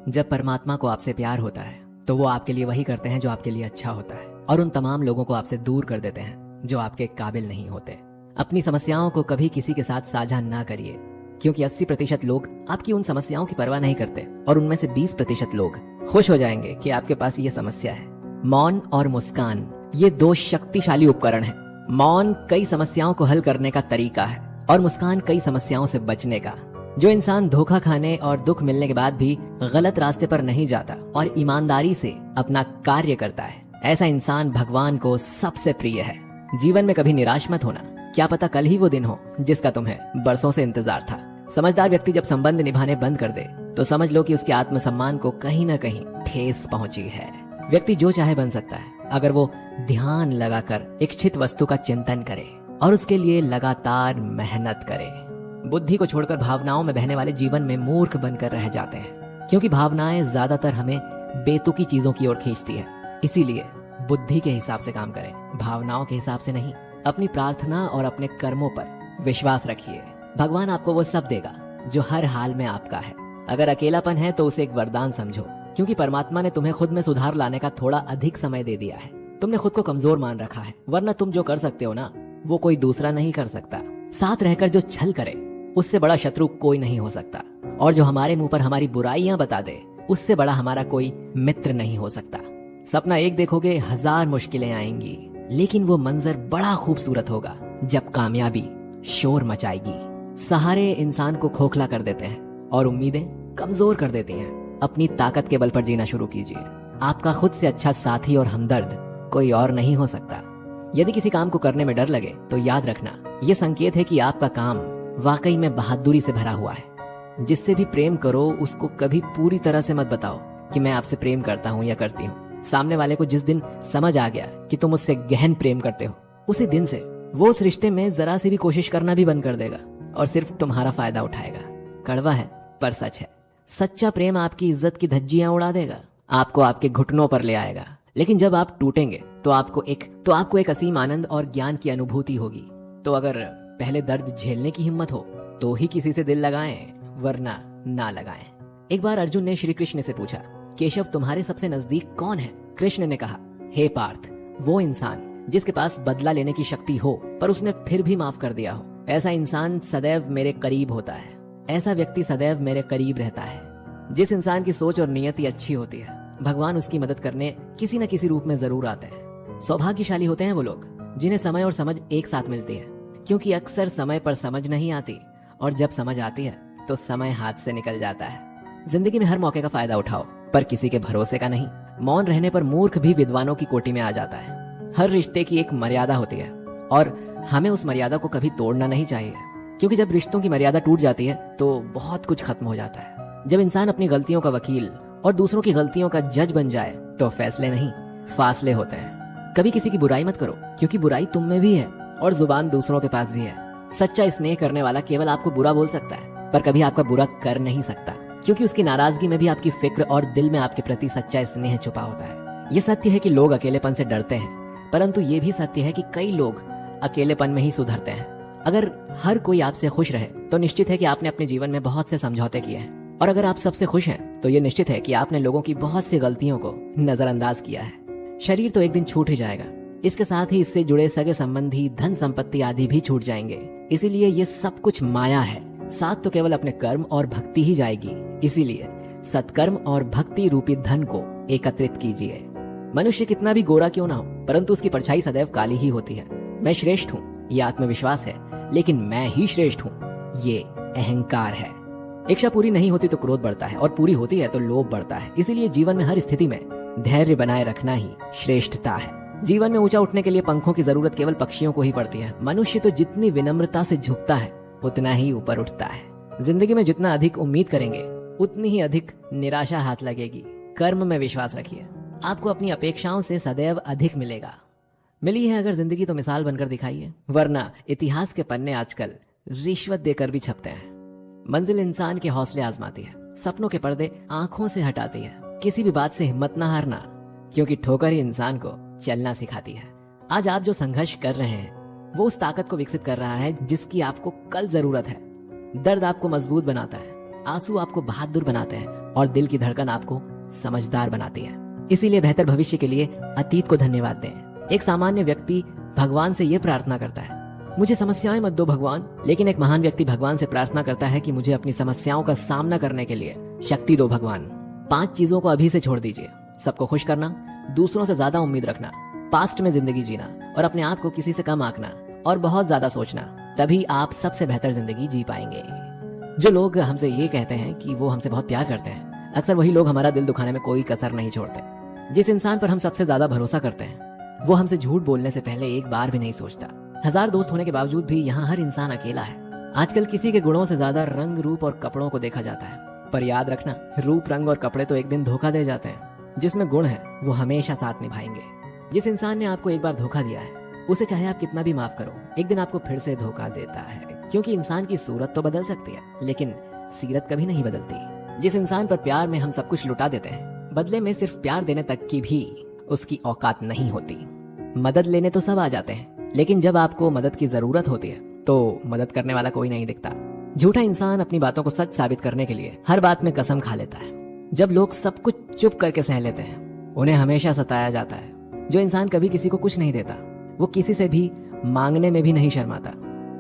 जब परमात्मा को आपसे प्यार होता है तो वो आपके लिए वही करते हैं जो आपके लिए अच्छा होता है, और उन तमाम लोगों को आपसे दूर कर देते हैं जो आपके काबिल नहीं होते। अपनी समस्याओं को कभी किसी के साथ साझा ना करिए, क्योंकि 80% लोग आपकी उन समस्याओं की परवाह नहीं करते और उनमें से 20% लोग खुश हो जाएंगे कि आपके पास ये समस्या है। मौन और मुस्कान, ये दो शक्तिशाली उपकरण हैं। मौन कई समस्याओं को हल करने का तरीका है और मुस्कान कई समस्याओं से बचने का। जो इंसान धोखा खाने और दुख मिलने के बाद भी गलत रास्ते पर नहीं जाता और ईमानदारी से अपना कार्य करता है, ऐसा इंसान भगवान को सबसे प्रिय है। जीवन में कभी निराश मत होना, क्या पता कल ही वो दिन हो जिसका तुम्हें बरसों से इंतजार था। समझदार व्यक्ति जब संबंध निभाने बंद कर दे तो समझ लो कि उसके आत्मसम्मान को कहीं ना कहीं ठेस पहुंची है। व्यक्ति जो चाहे बन सकता है अगर वो ध्यान लगाकर इच्छित वस्तु का चिंतन करे और उसके लिए लगातार मेहनत करे। बुद्धि को छोड़कर भावनाओं में बहने वाले जीवन में मूर्ख बनकर रह जाते हैं, क्योंकि भावनाएं ज्यादातर हमें बेतुकी चीजों की ओर खींचती है। इसीलिए बुद्धि के हिसाब से काम करें, भावनाओं के हिसाब से नहीं। अपनी प्रार्थना और अपने कर्मों पर विश्वास रखिए, भगवान आपको वो सब देगा जो हर हाल में आपका है। अगर अकेलापन है तो उसे एक वरदान समझो, क्योंकि परमात्मा ने तुम्हें खुद में सुधार लाने का थोड़ा अधिक समय दे दिया है। तुमने खुद को कमजोर मान रखा है, वरना तुम जो कर सकते हो ना, वो कोई दूसरा नहीं कर सकता। साथ रहकर जो छल करे उससे बड़ा शत्रु कोई नहीं हो सकता, और जो हमारे मुंह पर हमारी बुराइयां बता दे उससे बड़ा हमारा कोई मित्र नहीं हो सकता। सपना एक देखोगे, 1000 मुश्किलें आएंगी, लेकिन वो मंजर बड़ा खूबसूरत होगा जब कामयाबी शोर मचाएगी। सहारे इंसान को खोखला कर देते हैं और उम्मीदें कमजोर कर देती हैं। अपनी ताकत के बल पर जीना शुरू कीजिए। आपका खुद से अच्छा साथी और हमदर्द कोई और नहीं हो सकता। यदि किसी काम को करने में डर लगे तो याद रखना, ये संकेत है कि आपका काम वाकई में बहादुरी से भरा हुआ है। जिससे भी प्रेम करो उसको कभी पूरी तरह से मत बताओ कि मैं आपसे प्रेम करता हूँ या करती हूँ। सामने वाले को जिस दिन समझ आ गया कि तुम उससे गहन प्रेम करते हो, उसी दिन से वो उस रिश्ते में जरा सी भी कोशिश करना भी बंद कर देगा और सिर्फ तुम्हारा फायदा उठाएगा। कड़वा है पर सच है। सच्चा प्रेम आपकी इज्जत की धज्जियां उड़ा देगा, आपको आपके घुटनों पर ले आएगा। लेकिन जब आप टूटेंगे तो आपको एक असीम आनंद और ज्ञान की अनुभूति होगी। तो अगर पहले दर्द झेलने की हिम्मत हो तो ही किसी से दिल लगाएं, वरना ना लगाएं। एक बार अर्जुन ने श्री कृष्ण से पूछा, केशव तुम्हारे सबसे नजदीक कौन है? कृष्ण ने कहा, हे पार्थ, वो इंसान जिसके पास बदला लेने की शक्ति हो पर उसने फिर भी माफ कर दिया हो। ऐसा इंसान सदैव मेरे करीब होता है, ऐसा व्यक्ति सदैव मेरे करीब रहता है। जिस इंसान की सोच और नियति अच्छी होती है, भगवान उसकी मदद करने किसी न किसी रूप में जरूर आते हैं। सौभाग्यशाली होते हैं वो लोग जिन्हें समय और समझ एक साथ मिलती है, क्योंकि अक्सर समय पर समझ नहीं आती और जब समझ आती है तो समय हाथ से निकल जाता है। जिंदगी में हर मौके का फायदा उठाओ, पर किसी के भरोसे का नहीं। मौन रहने पर मूर्ख भी विद्वानों की कोटि में आ जाता है। हर रिश्ते की एक मर्यादा होती है और हमें उस मर्यादा को कभी तोड़ना नहीं चाहिए, क्योंकि जब रिश्तों की मर्यादा टूट जाती है तो बहुत कुछ खत्म हो जाता है। जब इंसान अपनी गलतियों का वकील और दूसरों की गलतियों का जज बन जाए तो फैसले नहीं, फासले होते हैं। कभी किसी की बुराई मत करो, क्योंकि बुराई तुम में भी है और जुबान दूसरों के पास भी है। सच्चा स्नेह करने वाला केवल आपको बुरा बोल सकता है, पर कभी आपका बुरा कर नहीं सकता, क्योंकि उसकी नाराजगी में भी आपकी फिक्र और दिल में आपके प्रति सच्चा स्नेह छुपा होता है। ये सत्य है कि लोग अकेलेपन से डरते हैं, परंतु ये भी सत्य है कि कई लोग अकेलेपन में ही सुधरते हैं। अगर हर कोई आपसे खुश रहे तो निश्चित है कि आपने अपने जीवन में बहुत से समझौते किए हैं, और अगर आप सबसे खुश हैं तो ये निश्चित है कि आपने लोगों की बहुत सी गलतियों को नजरअंदाज किया है। शरीर तो एक दिन छूट ही जाएगा, इसके साथ ही इससे जुड़े सगे संबंधी, धन संपत्ति आदि भी छूट जाएंगे। इसीलिए ये सब कुछ माया है, साथ तो केवल अपने कर्म और भक्ति ही जाएगी। इसीलिए सत्कर्म और भक्ति रूपी धन को एकत्रित कीजिए। मनुष्य कितना भी गोरा क्यों ना हो, परंतु उसकी परछाई सदैव काली ही होती है। मैं श्रेष्ठ हूँ ये आत्मविश्वास है, लेकिन मैं ही श्रेष्ठ हूँ ये अहंकार है। इच्छा पूरी नहीं होती तो क्रोध बढ़ता है, और पूरी होती है तो लोभ बढ़ता है। इसीलिए जीवन में हर स्थिति में धैर्य बनाए रखना ही श्रेष्ठता है। जीवन में ऊंचा उठने के लिए पंखों की जरूरत केवल पक्षियों को ही पड़ती है। मनुष्य तो जितनी विनम्रता से झुकता है उतना ही ऊपर उठता है। जिंदगी में जितना अधिक उम्मीद करेंगे उतनी ही अधिक निराशा हाथ लगेगी। कर्म में विश्वास रखिए, आपको अपनी अपेक्षाओं से सदैव अधिक मिलेगा। मिली है अगर जिंदगी तो मिसाल बनकर दिखाइए, वरना इतिहास के पन्ने आजकल रिश्वत देकर भी छपते हैं। मंजिल इंसान के हौसले आजमाती है, सपनों के पर्दे आंखों से हटाती है। किसी भी बात से हिम्मत ना हारना, क्योंकि ठोकर ही इंसान को चलना सिखाती है। आज आप जो संघर्ष कर रहे हैं वो उस ताकत को विकसित कर रहा है जिसकी आपको कल जरूरत है। दर्द आपको मजबूत बनाता है, आंसू आपको बहादुर बनाते हैं, और दिल की धड़कन आपको समझदार बनाती है। इसीलिए बेहतर भविष्य के लिए अतीत को धन्यवाद दें। एक सामान्य व्यक्ति भगवान से यह प्रार्थना करता है, मुझे समस्याएं मत दो भगवान। लेकिन एक महान व्यक्ति भगवान से प्रार्थना करता है कि मुझे अपनी समस्याओं का सामना करने के लिए शक्ति दो भगवान। 5 चीजों को अभी से छोड़ दीजिए। सबको खुश करना, दूसरों से ज्यादा उम्मीद रखना, पास्ट में जिंदगी जीना और अपने आप को किसी से कम आंकना और बहुत ज्यादा सोचना। तभी आप सबसे बेहतर जिंदगी जी पाएंगे। जो लोग हमसे ये कहते हैं कि वो हमसे बहुत प्यार करते हैं, अक्सर वही लोग हमारा दिल दुखाने में कोई कसर नहीं छोड़ते। जिस इंसान पर हम सबसे ज्यादा भरोसा करते हैं वो हमसे झूठ बोलने से पहले एक बार भी नहीं सोचता। 1000 दोस्त होने के बावजूद भी यहाँ हर इंसान अकेला है। आजकल किसी के गुणों से ज्यादा रंग, रूप और कपड़ों को देखा जाता है। पर याद रखना, रूप, रंग और कपड़े तो एक दिन धोखा दे जाते हैं। जिसमें गुण है वो हमेशा साथ निभाएंगे। जिस इंसान ने आपको एक बार धोखा दिया है उसे चाहे आप कितना भी माफ करो, एक दिन आपको फिर से धोखा देता है। क्योंकि इंसान की सूरत तो बदल सकती है लेकिन सीरत कभी नहीं बदलती। जिस इंसान पर प्यार में हम सब कुछ लुटा देते हैं, बदले में सिर्फ प्यार देने तक की भी उसकी औकात नहीं होती। मदद लेने तो सब आ जाते हैं, लेकिन जब आपको मदद की जरूरत होती है तो मदद करने वाला कोई नहीं दिखता। झूठा इंसान अपनी बातों को सच साबित करने के लिए हर बात में कसम खा लेता है। जब लोग सब कुछ चुप करके सह लेते हैं उन्हें हमेशा सताया जाता है। जो इंसान कभी किसी को कुछ नहीं देता वो किसी से भी मांगने में भी नहीं शर्माता।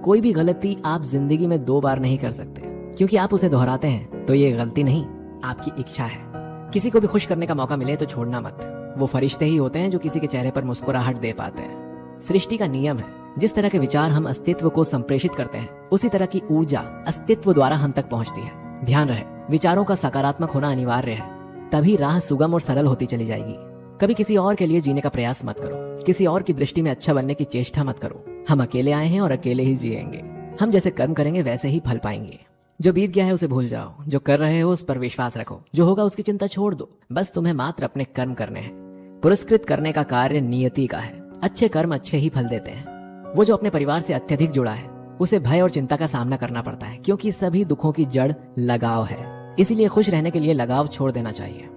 कोई भी गलती आप जिंदगी में 2 बार नहीं कर सकते, क्योंकि आप उसे दोहराते हैं तो ये गलती नहीं, आपकी इच्छा है। किसी को भी खुश करने का मौका मिले तो छोड़ना मत। वो फरिश्ते ही होते हैं जो किसी के चेहरे पर मुस्कुराहट दे पाते हैं। सृष्टि का नियम है, जिस तरह के विचार हम अस्तित्व को संप्रेषित करते हैं उसी तरह की ऊर्जा अस्तित्व द्वारा हम तक पहुंचती है। ध्यान रहे, विचारों का सकारात्मक होना अनिवार्य है, तभी राह सुगम और सरल होती चली जाएगी। कभी किसी और के लिए जीने का प्रयास मत करो, किसी और की दृष्टि में अच्छा बनने की चेष्टा मत करो। हम अकेले आए हैं और अकेले ही जिएंगे। हम जैसे कर्म करेंगे वैसे ही फल पाएंगे। जो बीत गया है उसे भूल जाओ, जो कर रहे हो उस पर विश्वास रखो, जो होगा उसकी चिंता छोड़ दो। बस तुम्हें मात्र अपने कर्म करने हैं। पुरस्कृत करने का कार्य नियति का है। अच्छे कर्म अच्छे ही फल देते हैं। वो जो अपने परिवार से अत्यधिक जुड़ा है उसे भय और चिंता का सामना करना पड़ता है, क्योंकि सभी दुखों की जड़ लगाव है। इसीलिए खुश रहने के लिए लगाव छोड़ देना चाहिए।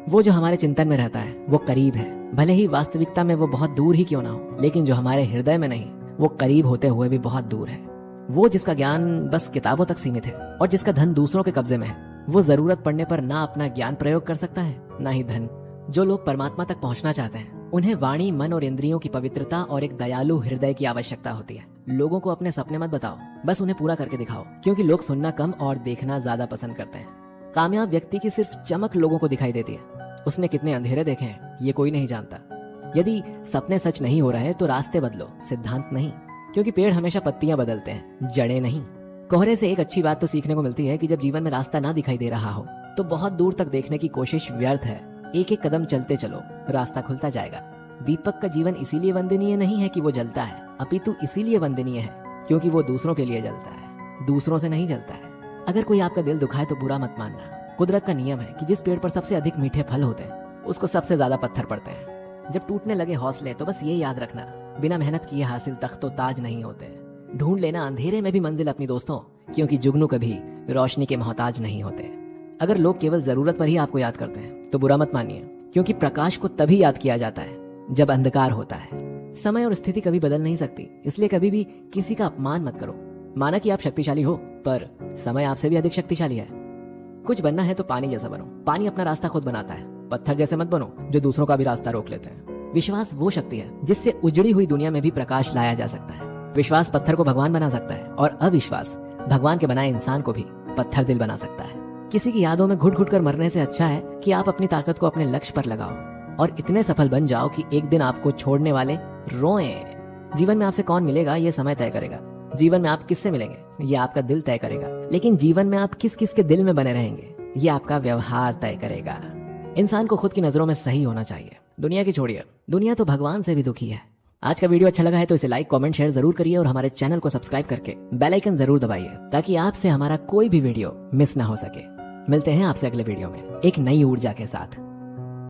वो जो हमारे चिंतन में रहता है वो करीब है, भले ही वास्तविकता में वो बहुत दूर ही क्यों ना हो, लेकिन जो हमारे हृदय में नहीं वो करीब होते हुए भी बहुत दूर है। वो जिसका ज्ञान बस किताबों तक सीमित है और जिसका धन दूसरों के कब्जे में है, वो जरूरत पड़ने पर ना अपना ज्ञान प्रयोग कर सकता है ना ही धन। जो लोग परमात्मा तक पहुंचना चाहते हैं उन्हें वाणी, मन और इंद्रियों की पवित्रता और एक दयालु हृदय की आवश्यकता होती है। लोगों को अपने सपने मत बताओ, बस उन्हें पूरा करके दिखाओ, क्योंकि लोग सुनना कम और देखना ज्यादा पसंद करते हैं। कामयाब व्यक्ति की सिर्फ चमक लोगों को दिखाई देती है, उसने कितने अंधेरे देखे हैं ये कोई नहीं जानता। यदि सपने सच नहीं हो रहे तो रास्ते बदलो, सिद्धांत नहीं, क्योंकि पेड़ हमेशा पत्तियां बदलते हैं, जड़ें नहीं। कोहरे से एक अच्छी बात तो सीखने को मिलती है कि जब जीवन में रास्ता ना दिखाई दे रहा हो तो बहुत दूर तक देखने की कोशिश व्यर्थ है। एक एक कदम चलते चलो, रास्ता खुलता जाएगा। दीपक का जीवन इसीलिए वंदनीय नहीं है कि वो जलता है, अपितु इसीलिए वंदनीय है क्योंकि वो दूसरों के लिए जलता है, दूसरों से नहीं जलता है। अगर कोई आपका दिल दुखाए तो बुरा मत मानना। कुदरत का नियम है कि जिस पेड़ पर सबसे अधिक मीठे फल होते हैं उसको सबसे ज्यादा पत्थर पड़ते हैं। जब टूटने लगे हौसले तो बस ये याद रखना, बिना मेहनत किए हासिल तख्तो ताज नहीं होते। ढूंढ लेना अंधेरे में भी मंजिल अपनी दोस्तों, क्योंकि जुगनू कभी रोशनी के मोहताज नहीं होते। अगर लोग केवल जरूरत पर ही आपको याद करते हैं तो बुरा मत मानिए, क्योंकि प्रकाश को तभी याद किया जाता है जब अंधकार होता है। समय और स्थिति कभी बदल नहीं सकती, इसलिए कभी भी किसी का अपमान मत करो। माना कि आप शक्तिशाली हो, पर समय आपसे भी अधिक शक्तिशाली है। कुछ बनना है तो पानी जैसा बनो। पानी अपना रास्ता खुद बनाता है। पत्थर जैसे मत बनो जो दूसरों का भी रास्ता रोक लेते हैं। विश्वास वो शक्ति है जिससे उजड़ी हुई दुनिया में भी प्रकाश लाया जा सकता है। विश्वास पत्थर को भगवान बना सकता है और अविश्वास भगवान के बनाए इंसान को भी पत्थर दिल बना सकता है। किसी की यादों में घुट घुट कर मरने से अच्छा है कि आप अपनी ताकत को अपने लक्ष्य पर लगाओ और इतने सफल बन जाओ कि एक दिन आपको छोड़ने वाले रोएं। जीवन में आपसे कौन मिलेगा ये समय तय करेगा। जीवन में आप किससे मिलेंगे ये आपका दिल तय करेगा। लेकिन जीवन में आप किस किस के दिल में बने रहेंगे ये आपका व्यवहार तय करेगा। इंसान को खुद की नजरों में सही होना चाहिए। दुनिया की छोड़िए, दुनिया तो भगवान से भी दुखी है। आज का वीडियो अच्छा लगा है तो इसे लाइक, कमेंट, शेयर जरूर करिए और हमारे चैनल को सब्सक्राइब करके बेल आइकन जरूर दबाइए ताकि आपसे हमारा कोई भी वीडियो मिस ना हो सके। मिलते हैं आपसे अगले वीडियो में एक नई ऊर्जा के साथ।